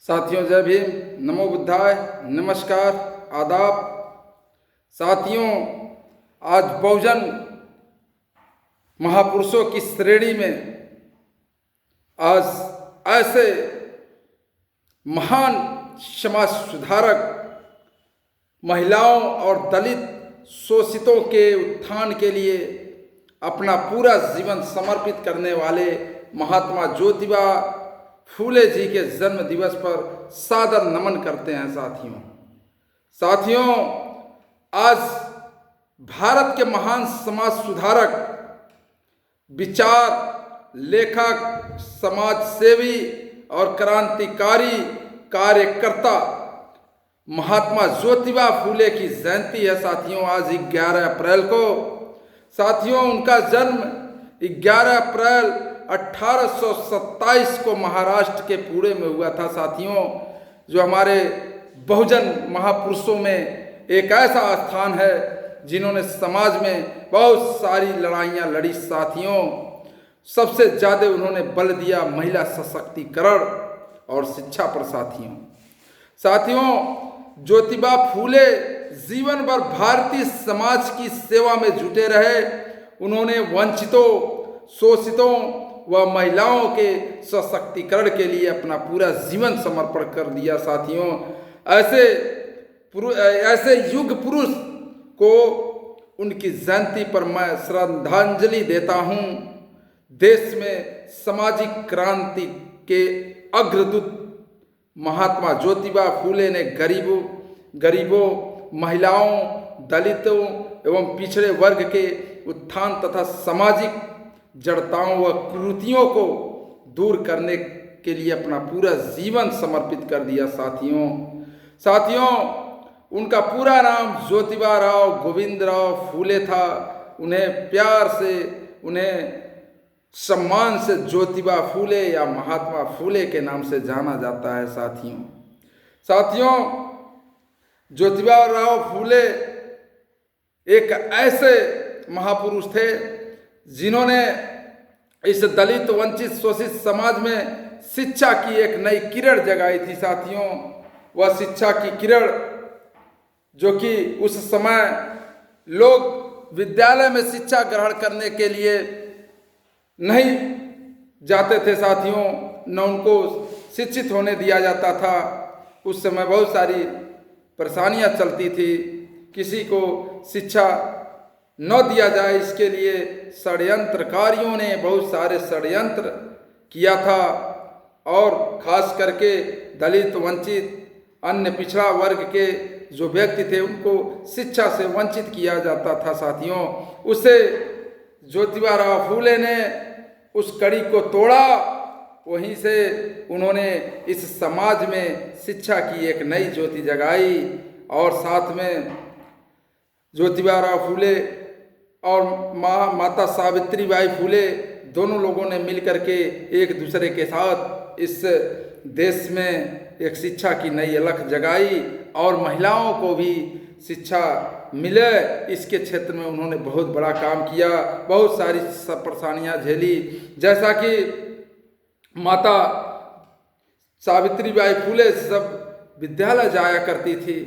साथियों, जय भीम, नमो बुद्धाय, नमस्कार, आदाब। साथियों, आज बहुजन महापुरुषों की श्रेणी में आज ऐसे महान समाज सुधारक, महिलाओं और दलित शोषितों के उत्थान के लिए अपना पूरा जीवन समर्पित करने वाले महात्मा ज्योतिबा फूले जी के जन्म दिवस पर सादर नमन करते हैं। साथियों, आज भारत के महान समाज सुधारक, विचार लेखक, समाज सेवी और क्रांतिकारी कार्यकर्ता महात्मा ज्योतिबा फूले की जयंती है। साथियों, आज 11 अप्रैल को साथियों उनका जन्म 11 अप्रैल 1827 को महाराष्ट्र के पुणे में हुआ था। साथियों, जो हमारे बहुजन महापुरुषों में एक ऐसा स्थान है जिन्होंने समाज में बहुत सारी लड़ाइयाँ लड़ी। साथियों, सबसे ज़्यादा उन्होंने बल दिया महिला सशक्तिकरण और शिक्षा पर। साथियों, ज्योतिबा फूले जीवन भर भारतीय समाज की सेवा में जुटे रहे। उन्होंने वंचितों, शोषितों व महिलाओं के सशक्तिकरण के लिए अपना पूरा जीवन समर्पण कर दिया। साथियों, ऐसे युग पुरुष को उनकी जयंती पर मैं श्रद्धांजलि देता हूँ। देश में सामाजिक क्रांति के अग्रदूत महात्मा ज्योतिबा फूले ने गरीबों, महिलाओं, दलितों एवं पिछड़े वर्ग के उत्थान तथा सामाजिक जड़ताओं व कुरीतियों को दूर करने के लिए अपना पूरा जीवन समर्पित कर दिया। साथियों, उनका पूरा नाम ज्योतिबा राव गोविंदराव फूले था। उन्हें प्यार से, उन्हें सम्मान से ज्योतिबा फूले या महात्मा फूले के नाम से जाना जाता है। साथियों, ज्योतिबा राव फूले एक ऐसे महापुरुष थे जिन्होंने इस दलित, वंचित, शोषित समाज में शिक्षा की एक नई किरण जगाई थी। साथियों, वह शिक्षा की किरण जो कि उस समय लोग विद्यालय में शिक्षा ग्रहण करने के लिए नहीं जाते थे। साथियों, न उनको शिक्षित होने दिया जाता था। उस समय बहुत सारी परेशानियां चलती थी। किसी को शिक्षा न दिया जाए, इसके लिए षड्यंत्रकारियों ने बहुत सारे षड्यंत्र किया था और खास करके दलित, वंचित, अन्य पिछड़ा वर्ग के जो व्यक्ति थे उनको शिक्षा से वंचित किया जाता था। साथियों, उसे ज्योतिबा राव फूले ने उस कड़ी को तोड़ा। वहीं से उन्होंने इस समाज में शिक्षा की एक नई ज्योति जगाई और साथ में ज्योतिबा राव फूले और माता सावित्रीबाई फूले दोनों लोगों ने मिलकर के एक दूसरे के साथ इस देश में एक शिक्षा की नई अलख जगाई और महिलाओं को भी शिक्षा मिले, इसके क्षेत्र में उन्होंने बहुत बड़ा काम किया। बहुत सारी परेशानियां झेली, जैसा कि माता सावित्रीबाई फूले सब विद्यालय जाया करती थी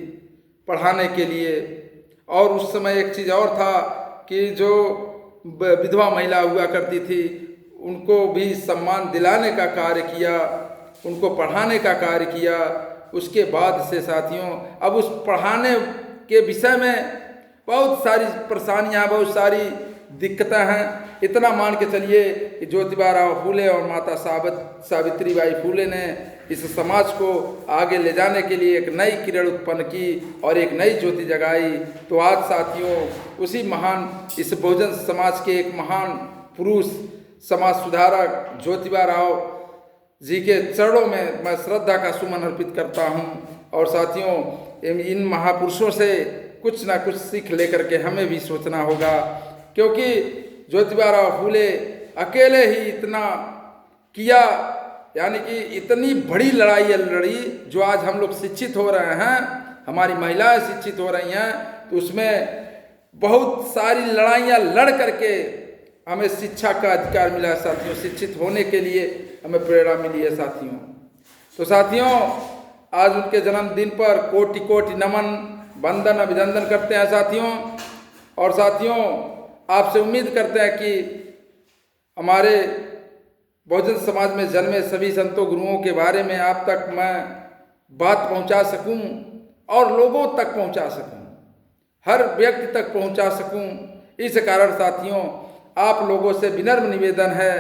पढ़ाने के लिए। और उस समय एक चीज़ और था कि जो विधवा महिला हुआ करती थी उनको भी सम्मान दिलाने का कार्य किया, उनको पढ़ाने का कार्य किया। उसके बाद से साथियों, अब उस पढ़ाने के विषय में बहुत सारी परेशानियां, बहुत सारी दिक्कतें हैं। इतना मान के चलिए कि ज्योतिबा राव फूले और माता सावित्रीबाई फूले ने इस समाज को आगे ले जाने के लिए एक नई किरण उत्पन्न की और एक नई ज्योति जगाई। तो आज साथियों, उसी महान, इस बहुजन समाज के एक महान पुरुष, समाज सुधारक ज्योतिबा राव जी के चरणों में मैं श्रद्धा का सुमन अर्पित करता हूँ। और साथियों, इन महापुरुषों से कुछ ना कुछ सीख लेकर के हमें भी सोचना होगा, क्योंकि ज्योतिबा राव फूले अकेले ही इतना किया, यानी कि इतनी बड़ी लड़ाई लड़ी। जो आज हम लोग शिक्षित हो रहे हैं, हमारी महिलाएं शिक्षित हो रही हैं, तो उसमें बहुत सारी लड़ाइयाँ लड़ करके हमें शिक्षा का अधिकार मिला है। साथियों, शिक्षित होने के लिए हमें प्रेरणा मिली है। तो साथियों, आज उनके जन्मदिन पर कोटि कोटि नमन, वंदन, अभिनंदन करते हैं साथियों। और साथियों, आपसे उम्मीद करते हैं कि हमारे बहुजन समाज में जन्मे सभी संतों गुरुओं के बारे में आप तक मैं बात पहुंचा सकूं और लोगों तक पहुंचा सकूं, हर व्यक्ति तक पहुंचा सकूं। इस कारण साथियों, आप लोगों से विनम्र निवेदन है,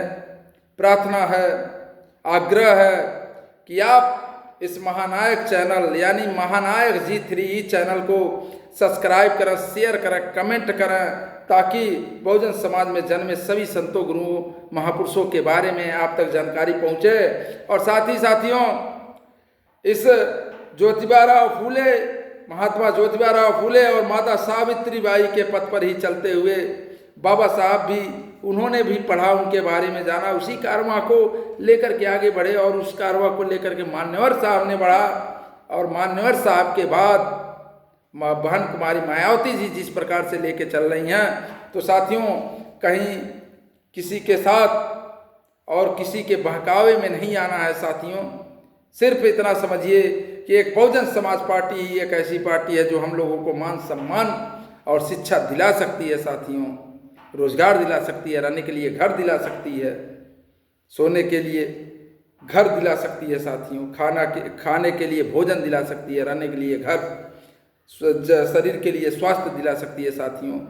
प्रार्थना है, आग्रह है कि आप इस महानायक चैनल यानी महानायक G3E चैनल को सब्सक्राइब करें, शेयर करें, कमेंट करें, ताकि बहुजन समाज में जन्मे सभी संतों गुरुओं महापुरुषों के बारे में आप तक जानकारी पहुंचे। और साथ ही साथियों, इस ज्योतिबा फूले, महात्मा ज्योतिबा फूले और माता सावित्रीबाई के पथ पर ही चलते हुए बाबा साहब भी, उन्होंने भी पढ़ा, उनके बारे में जाना, उसी कारवां को लेकर के आगे बढ़े और उस कारवां को लेकर के मान्यवर साहब ने बढ़ा। और मान्यवर साहब के बाद बहन कुमारी मायावती जी जिस प्रकार से लेके चल रही हैं, तो साथियों, कहीं किसी के साथ और किसी के बहकावे में नहीं आना है साथियों। सिर्फ इतना समझिए कि एक बहुजन समाज पार्टी ही एक ऐसी पार्टी है जो हम लोगों को मान सम्मान और शिक्षा दिला सकती है साथियों, रोजगार दिला सकती है, रहने के लिए घर दिला सकती है, सोने के लिए घर दिला सकती है साथियों, खाने के लिए भोजन दिला सकती है, रहने के लिए घर, शरीर के लिए स्वास्थ्य दिला सकती है साथियों,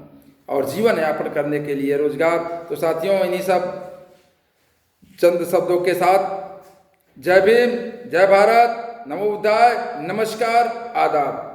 और जीवन यापन करने के लिए रोजगार। तो साथियों, इन्हीं सब चंद शब्दों के साथ जय भीम, जय भारत, नमो बुद्धाय, नमस्कार, आदाब।